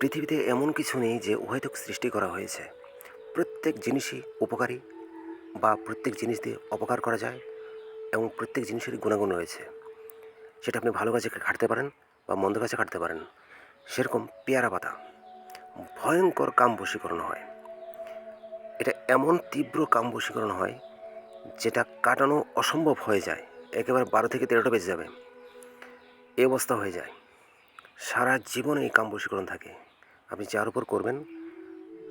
পৃথিবীতে এমন কিছু নেই যে উহৈতুক সৃষ্টি করা হয়েছে। প্রত্যেক জিনিসই উপকারী বা প্রত্যেক জিনিস দিয়ে অপকার করা যায় এবং প্রত্যেক জিনিসেরই গুণাগুণ রয়েছে। সেটা আপনি ভালো কাজে খাটতে পারেন বা মন্দ কাজে খাটতে পারেন। সেরকম পেয়ারা পাতা ভয়ঙ্কর কাম বশীকরণ হয়। এটা এমন তীব্র কাম বশীকরণ হয় যেটা কাটানো অসম্ভব হয়ে যায়। একেবারে 12 থেকে 13টা বেজে যাবে, এ অবস্থা হয়ে যায়। সারা জীবন এই কাম বশীকরণ থাকে। আপনি যার উপর করবেন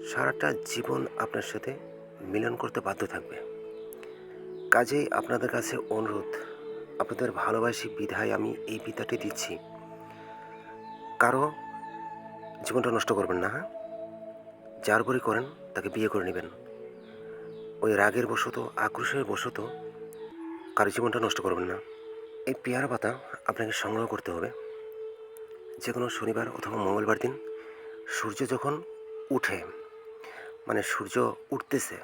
সারাটা জীবন আপনার সাথে মিলন করতে বাধ্য থাকবে। কাজেই আপনাদের কাছে অনুরোধ, আপনাদের ভালোবাসি বিধায় আমি এই বিদ্যাটি দিচ্ছি। কারো জীবনটা নষ্ট করবেন না, হ্যাঁ? যার উপরই করেন তাকে বিয়ে করে নেবেন। ওই রাগের বশত, আক্রোশের বশত কারো জীবনটা নষ্ট করবেন না। এই পেয়ারা পাতা আপনাকে সংগ্রহ করতে হবে যে কোনো শনিবার অথবা মঙ্গলবার দিন। সূর্য যখন উঠে, মানে সূর্য উঠতেছে,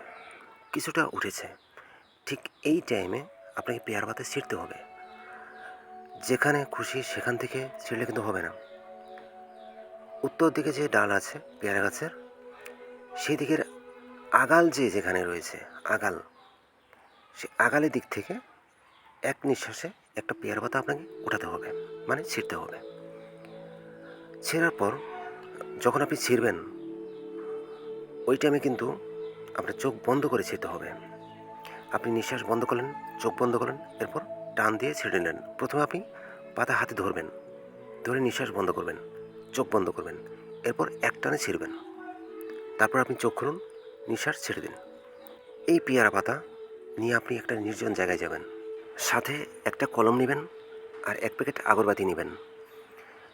কিছুটা উঠেছে, ঠিক এই টাইমে আপনাকে পেয়ারা পাতা ছিঁড়তে হবে। যেখানে খুশি সেখান থেকে ছিঁড়লে কিন্তু হবে না। উত্তর দিকে যে ডাল আছে পেয়ারা গাছের, সেই দিকের আগাল যেখানে রয়েছে আগাল, সে আগালের দিক থেকে এক নিঃশ্বাসে একটা পেয়ারা পাতা আপনাকে উঠাতে হবে, মানে ছিঁড়তে হবে। ছেঁড়ার পর যখন আপনি ছিঁড়বেন ওই টাইমে কিন্তু আপনার চোখ বন্ধ করে ছিঁড়তে হবে। আপনি নিঃশ্বাস বন্ধ করলেন, চোখ বন্ধ করলেন, এরপর টান দিয়ে ছিঁড়ে নিলেন। প্রথমে আপনি পাতা হাতে ধরবেন, ধরে নিঃশ্বাস বন্ধ করবেন, চোখ বন্ধ করবেন, এরপর এক টানে ছিঁড়বেন। তারপর আপনি চোখ খুলুন, নিঃশ্বাস ছেড়ে দিন। এই পেয়ারা পাতা নিয়ে আপনি একটা নির্জন জায়গায় যাবেন, সাথে একটা কলম নেবেন আর 1 প্যাকেট আগরবাতি নেবেন।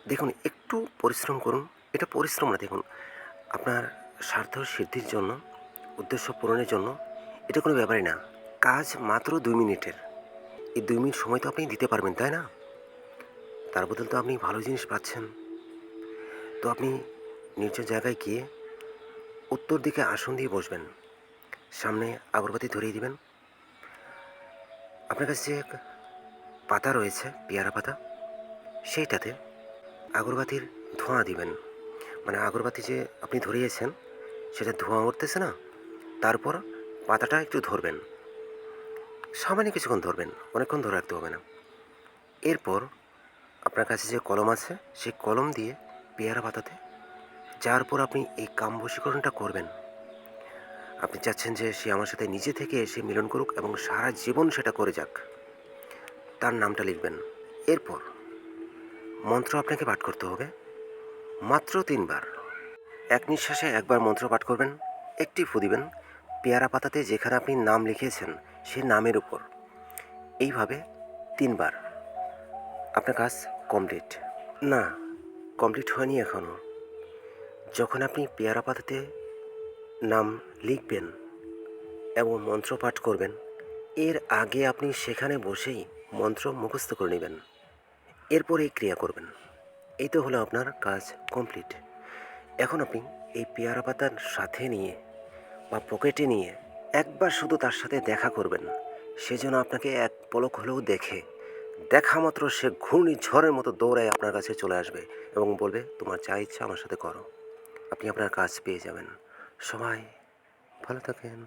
দেখুন, একটু পরিশ্রম করুন। এটা পরিশ্রম না, দেখুন, আপনার স্বার্থ সিদ্ধির জন্য, উদ্দেশ্য পূরণের জন্য এটা কোনো ব্যাপারই না। কাজ মাত্র 2 মিনিটের। এই 2 মিনিট সময় তো আপনি দিতে পারবেন, তাই না? তার বদল তো আপনি ভালো জিনিস পাচ্ছেন। তো আপনি নির্জন জায়গায় গিয়ে উত্তর দিকে আসন দিয়ে বসবেন, সামনে আগরবাতি ধরিয়ে দিবেন। আপনার কাছে যে পাতা রয়েছে পেয়ারা পাতা, সেইটাতে আগরবাতির ধোঁয়া দিবেন। মানে আগরবাতি যে আপনি ধরিয়েছেন সেটা ধোঁয়া উঠতেছে না, তারপর পাতাটা একটু ধরবেন, সামান্য কিছুক্ষণ ধরবেন, অনেকক্ষণ ধরে রাখতে হবে না। এরপর আপনার কাছে যে কলম আছে সেই কলম দিয়ে পেয়ারা পাতাতে, যার উপর আপনি এই কাম বশীকরণটা করবেন, আপনি চাচ্ছেন যে সে আমার সাথে নিজে থেকে এসে মিলন করুক এবং সারা জীবন সেটা করে যাক, তার নামটা লিখবেন। এরপর মন্ত্র আপনাকে পাঠ করতে হবে মাত্র 3 বার। এক নিঃশ্বাসে একবার মন্ত্র পাঠ করবেন, একটি ফু দিবেন পেয়ারা পাতাতে যেখানে আপনি নাম লিখেছেন সেই নামের উপর। এইভাবে 3 বার। আপনার কাজ কমপ্লিট। না, কমপ্লিট হয়নি এখনও। যখন আপনি পেয়ারা পাতাতে নাম লিখবেন এবং মন্ত্র পাঠ করবেন, এর আগে আপনি সেখানে বসেই মন্ত্র মুখস্থ করে নেবেন, এরপর এই ক্রিয়া করবেন। এই তো হলো আপনার কাজ কমপ্লিট। এখন আপনি এই পেয়ারা পাতার সাথে নিয়ে বা পকেটে নিয়ে একবার শুধু তার সাথে দেখা করবেন। সে যেন আপনাকে এক পলক হলেও দেখে। দেখা মাত্র সে ঘূর্ণিঝড়ের মতো দৌড়ায় আপনার কাছে চলে আসবে এবং বলবে, তোমার যা ইচ্ছা আমার সাথে করো। আপনি আপনার কাজ পেয়ে যাবেন। সবাই ভালো থাকেন।